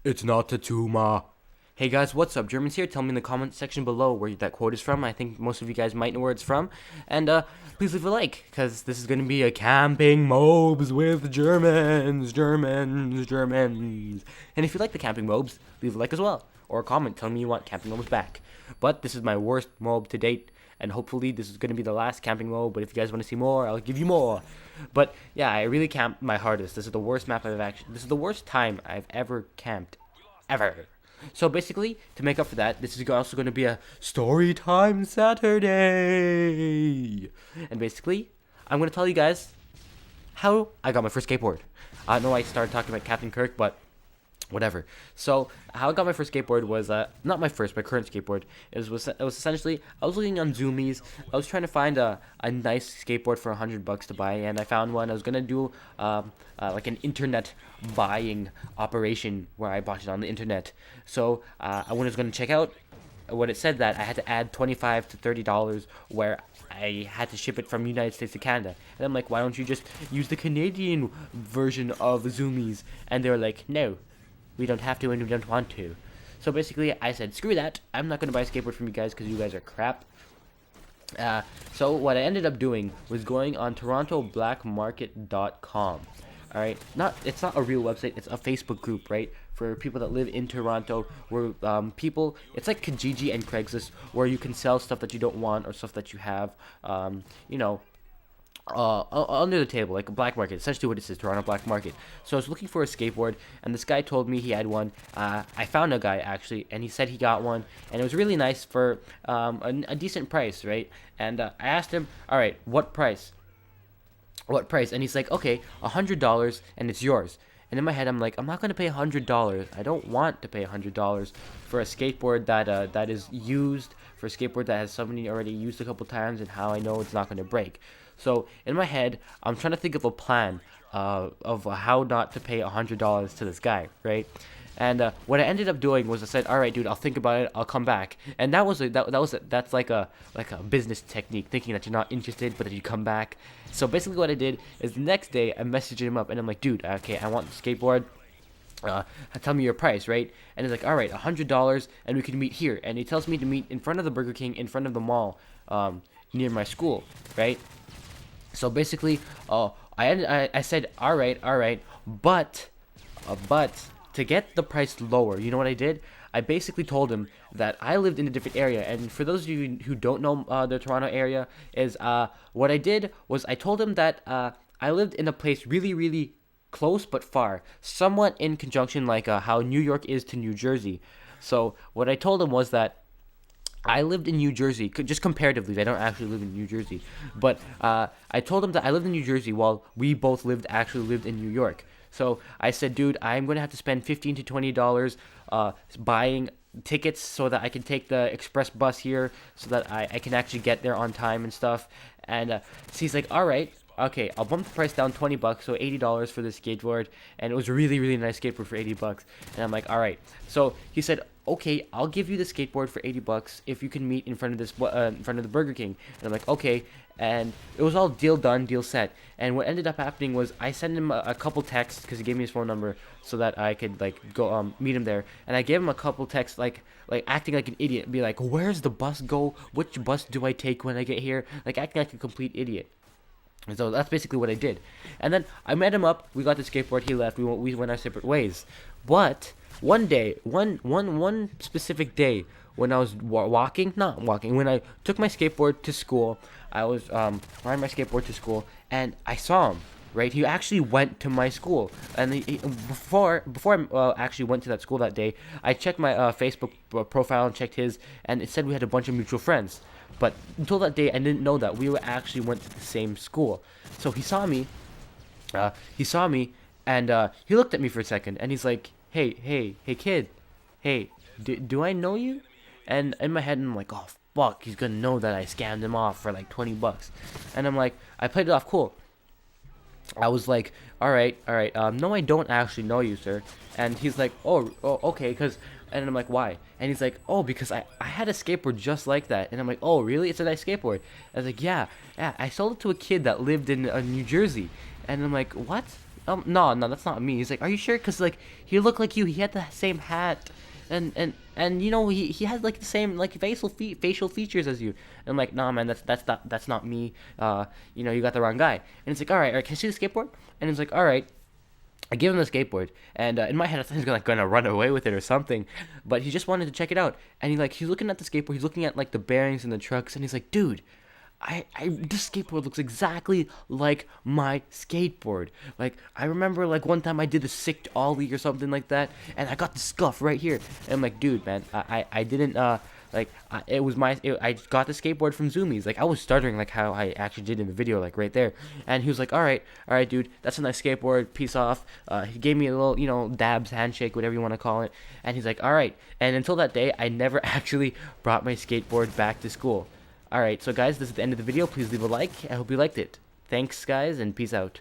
It's not Tatuma. Hey guys, what's up? Germans here. Tell me in the comment section below where that quote is from. I think most of you guys might know where it's from. And please leave a like, because this is going to be a camping mobs with Germans. And if you like the camping mobs, leave a like as well. Or a comment telling me you want camping mobs back. But this is my worst mob to date. And hopefully this is going to be the last camping mode. But if you guys want to see more, I'll give you more. But yeah, I really camped my hardest. This is the worst map I've actually... This is the worst time I've ever camped. Ever. So basically, to make up for that, this is also going to be a Storytime Saturday. And basically, I'm going to tell you guys how I got my first skateboard. I know I started talking about Captain Kirk, but whatever. So how I got my first skateboard was not my first, my current skateboard. It was essentially, I was looking on Zoomies. I was trying to find a nice skateboard for $100 to buy, and I found one. I was gonna do like an internet buying operation where I bought it on the internet. So I was gonna check out what it said, that I had to add $25 to $30 where I had to ship it from United States to Canada. And I'm like, why don't you just use the Canadian version of Zoomies? And they were like, no, we don't have to and we don't want to. So basically, I said, screw that. I'm not going to buy a skateboard from you guys because you guys are crap. So what I ended up doing was going on TorontoBlackMarket.com. Alright, it's not a real website, it's a Facebook group, right? For people that live in Toronto, where people, it's like Kijiji and Craigslist, where you can sell stuff that you don't want or stuff that you have, under the table, like a black market. Essentially what it is, Toronto Black Market. So I was looking for a skateboard, and this guy told me he had one. I found a guy, actually, and he said he got one, and it was really nice for a decent price, right? And I asked him, alright, what price? And he's like, okay, $100 and it's yours. And in my head, I'm like, I'm not going to pay $100. I don't want to pay $100 for a skateboard that is used, for a skateboard that has somebody already used a couple times, and how I know it's not going to break. So in my head, I'm trying to think of a plan of how not to pay $100 to this guy, right? And what I ended up doing was I said, all right, dude, I'll think about it. I'll come back. And that's like a business technique, thinking that you're not interested, but that you come back. So basically what I did is the next day I messaged him up, and I'm like, dude, okay, I want the skateboard. Tell me your price, right? And he's like, all right, $100, and we can meet here. And he tells me to meet in front of the Burger King, in front of the mall, near my school, right? So basically, I said, all right, but to get the price lower, you know what I did? I basically told him that I lived in a different area, and for those of you who don't know the Toronto area, is what I did was I told him that I lived in a place really, really close but far, somewhat in conjunction like how New York is to New Jersey. So what I told him was that I lived in New Jersey, just comparatively. I don't actually live in New Jersey. But I told him that I lived in New Jersey while we both actually lived in New York. So I said, dude, I'm going to have to spend $15 to $20 buying tickets so that I can take the express bus here, so that I can actually get there on time and stuff. And so he's like, all right. Okay, I'll bump the price down $20, so $80 for this skateboard, and it was a really, really nice skateboard for $80. And I'm like, all right. So he said, okay, I'll give you the skateboard for $80 if you can meet in front of the Burger King. And I'm like, okay. And it was all deal done, deal set. And what ended up happening was I sent him a couple texts, because he gave me his phone number so that I could go meet him there. And I gave him a couple texts like acting like an idiot, be like, where's the bus go? Which bus do I take when I get here? Like acting like a complete idiot. And so that's basically what I did. And then I met him up. We got the skateboard. He left. We went our separate ways. But one day, one specific day, when I was when I took my skateboard to school, I was riding my skateboard to school, and I saw him. Right, he actually went to my school, and before I actually went to that school that day, I checked my Facebook profile and checked his, and it said we had a bunch of mutual friends. But until that day, I didn't know that we actually went to the same school. So he saw me, and he looked at me for a second, and he's like, hey, kid, hey, do I know you? And in my head, I'm like, oh fuck, he's gonna know that I scammed him off for like $20. And I'm like, I played it off cool. I was like, all right, no, I don't actually know you, sir. And he's like, oh okay, and I'm like, why? And he's like, oh, because I had a skateboard just like that. And I'm like, oh, really? It's a nice skateboard. I was like, yeah, I sold it to a kid that lived in New Jersey. And I'm like, what? No, that's not me. He's like, are you sure? Cause like he looked like you. He had the same hat, and you know he had like the same like facial features as you. And I'm like, nah, man, that's not me. You know, you got the wrong guy. And it's like, all right, can you see the skateboard? And it's like, all right. I give him the skateboard, and in my head I thought he was gonna run away with it or something, but he just wanted to check it out. And he's looking at the skateboard, he's looking at like the bearings and the trucks, and he's like, dude, this skateboard looks exactly like my skateboard. Like I remember like one time I did a sick ollie or something like that, and I got the scuff right here. And I'm like, dude, man, I didn't I got the skateboard from Zoomies. Like I was stuttering like how I actually did in the video, like right there. And he was like, all right, dude, that's a nice skateboard. Peace off. He gave me a little, you know, dabs, handshake, whatever you want to call it. And he's like, all right. And until that day, I never actually brought my skateboard back to school. All right, so guys, this is the end of the video. Please leave a like. I hope you liked it. Thanks, guys, and peace out.